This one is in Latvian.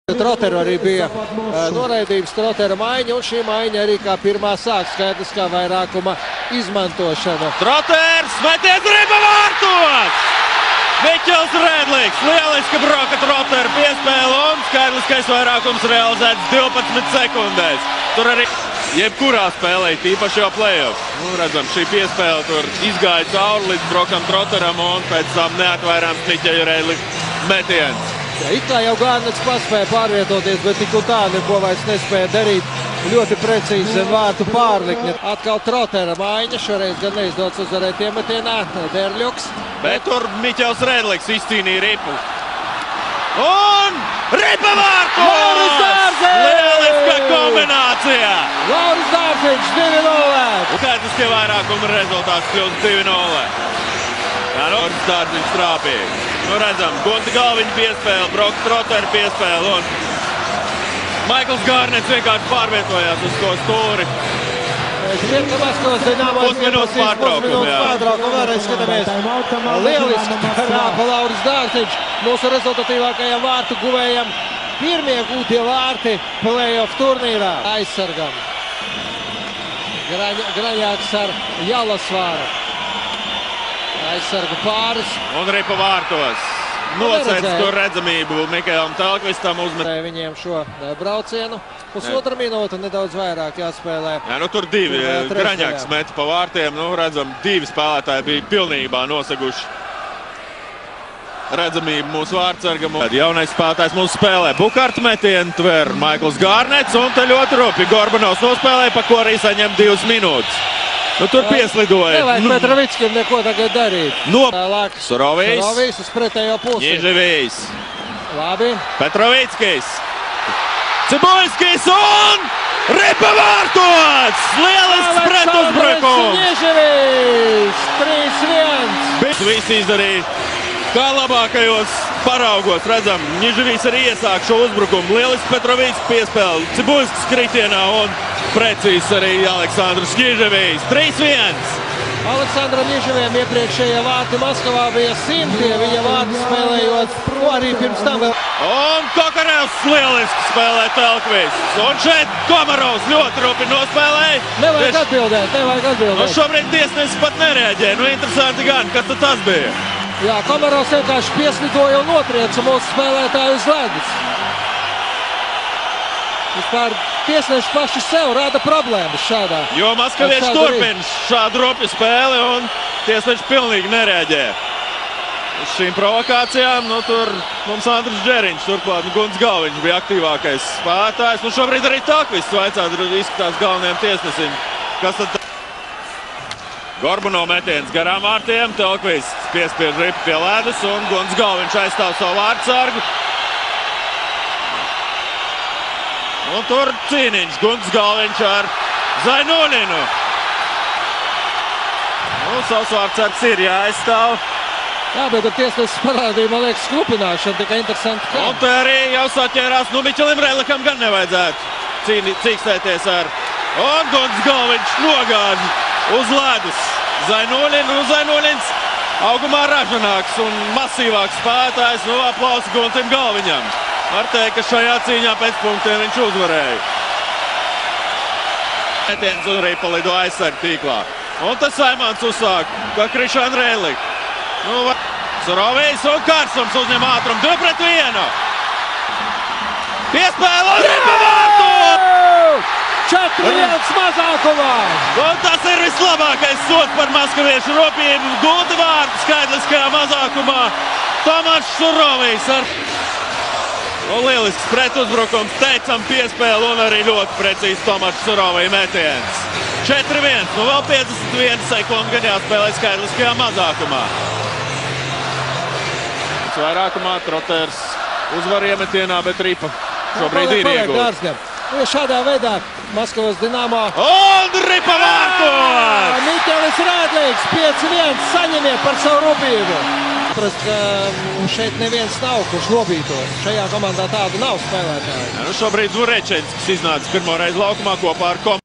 Troteru arī bija noraidījums, Trotera maiņa, un šī maiņa arī kā pirmā sāk skaidrs kā vairākuma izmantošana. Troters, metiens ripa vārtos! Miķels Redlīgs, lieliski broka Trotera piespēle un skaidriskais vairākums realizēts 12 sekundēs. Tur arī jebkurā spēlē, tīpaši jau play-off. Redzam, šī piespēle tur izgāja cauri līdz brokam Troteram un pēc tam neatvairāms Miķeļa Redlīga metiens. It kā jau Gārnets paspēja pārvietoties, bet tik un tā neko vairs nespēja darīt. Ļoti precīzi zem vārtu pārlikņa. Atkal Trotera maiņa, šoreiz gan neizdodas uzvarēt iemetienā, Derļuks. Bet tur Miķels Redlīgs izcīnīja ripu. Un ripa vārtos! Lauris Dārziņš! Lieliska kombinācija! Lauris Dārziņš 2-0! Skaidriskie vairākuma rezultāts kļūst 2-0. Jā, Lauris Dārziņš trāpīgi. Redzam, Gunta Galviņa piespēle, Broka Trotera piespēle un Maikls Gārnets vienkārši pārvietojās uz to stūri. Šķiet, ka Maskavas Dinamo pusminūtes pārtraukumu, vēlreiz skatāmies. Lieliski trāpa Lauris Dārziņš, mūsu rezultatīvākajam vārtu guvējam. Pirmie gūtie vārti play-off turnīrā. Aizsargam. Graņāks ar Jalasvāru. Aizsargu pāris. Un ripa vārtos. Nocēc tur redzamību Mikaelam Telkvistam uzmetēja viņiem šo braucienu. Pusotra minūte, nedaudz vairāk jāspēlē. Jā, tur divi Graņāks meta pa vārtiem. Redzam, divi spēlētāji bija pilnībā noseguši redzamību mūsu vārtsargam. Jaunais spēlētājs mūsu spēlē. Bukārta metienu tver Maikls Gārnets un te ļoti rupi Gorbanovs nospēlē, pa ko arī saņem 2 minūtes. Tur pieslidoja. Nevajag Petrovickim neko tagad darīt. Surovijs. Surovijs uz pretējo pusi. Ņeževijs. Labi. Petrovickis. Cibuļskis un ripa vārtos! Lielisks pretuzbrukums! Ņeževijs 3-1. Visi izdarīja kā labākajos paraugos. Redzam, Ņeževijs arī iesāk šo uzbrukumu. Lielisks Petrovickis piespēle. Cibuļskis kritienā un precīzs arī Aleksandrs Ņeževijs. 3-1. Aleksandram Ņeževijam iepriekšējie vārti Maskavā bija 100, viņa vārti spēlējot arī pirms tam vēl. Un Kokarevs lieliski spēlē Telkvists. Un šeit Komarovs ļoti rupi nospēlēja. Nevajag atbildēt. Šobrīd tiesnesis pat nereaģē. Interesanti gan, kas tad tas bija? Jā, Komarovs vienkārši pieslidoja un notrieca mūsu spēlētāju uz ledus. Vispār tiesneši paši sev rada problēmas šādā. Jo maskavieši turpina šādu rupju spēli un tiesneši pilnīgi nereaģē. Uz šīm provokācijām, tur mums Andris Džeriņš, turklāt Gunts Galviņš bija aktīvākais spēlētājs. Šobrīd arī Telkvists vaicāt, izskatās galvenajiem tiesnesim. Kas tad? Gorbanov metiens garām vārtiem, Telkvists piespiež ripu pie ledus un Gunts Galviņš aizstāv savu vārtsargu. Un tur cīniņš, Gunts Galviņš ar Zainulinu. Savs vārtsargs ir jāaizstāv. Jā, bet tur tiesnesis parādīja, man liekas, skrupināšana, tikai interesanti kā. Un te arī jau saķērās, Miķelim Redlīgam gan nevajadzētu cīkstēties ar. Un Gunts Galviņš nogāž uz ledus Zainulinu. Zainulins augumā ražanāks un masīvāks spēlētājs. Aplausi Guntim Galviņam. Var teikt, ka šajā cīņā pēc punktiem viņš uzvarēja. Metiens un ripa lido aizsargu tīklā. Un tas Saimons uzsāk, kā Krišāna Redlīga. Surovijs un Kārsums uzņem ātrumu 2-1. Piespēle un ripa vārtos! 4-1 mazākumā! Un tas ir vislabākais sods par maskaviešu ropību. Gunta vārtu skaidriskajā mazākumā. Tomašs Surovijs ar lielisks pretuzbrukums, teicam piespēle un arī ļoti precīzi Tomašs Surovija metiens. 4-1, vēl 51 sekundi gan jāspēlē skaidriskajā mazākumā. Vairākumā Troters uzvar iemetienā, bet ripa šobrīd ir iegūta. Šādā veidā Maskavas Dinamo. Un ripa vārtos! Miķelis Redlīgs 5-1 saņemiet par savu rupību. Šeit neviens nav, kurš nobītos. Šajā komandā tādu nav spēlētāju. Šobrīd Zurečenskis iznāca pirmo reizi laukumā kopā ar komandu.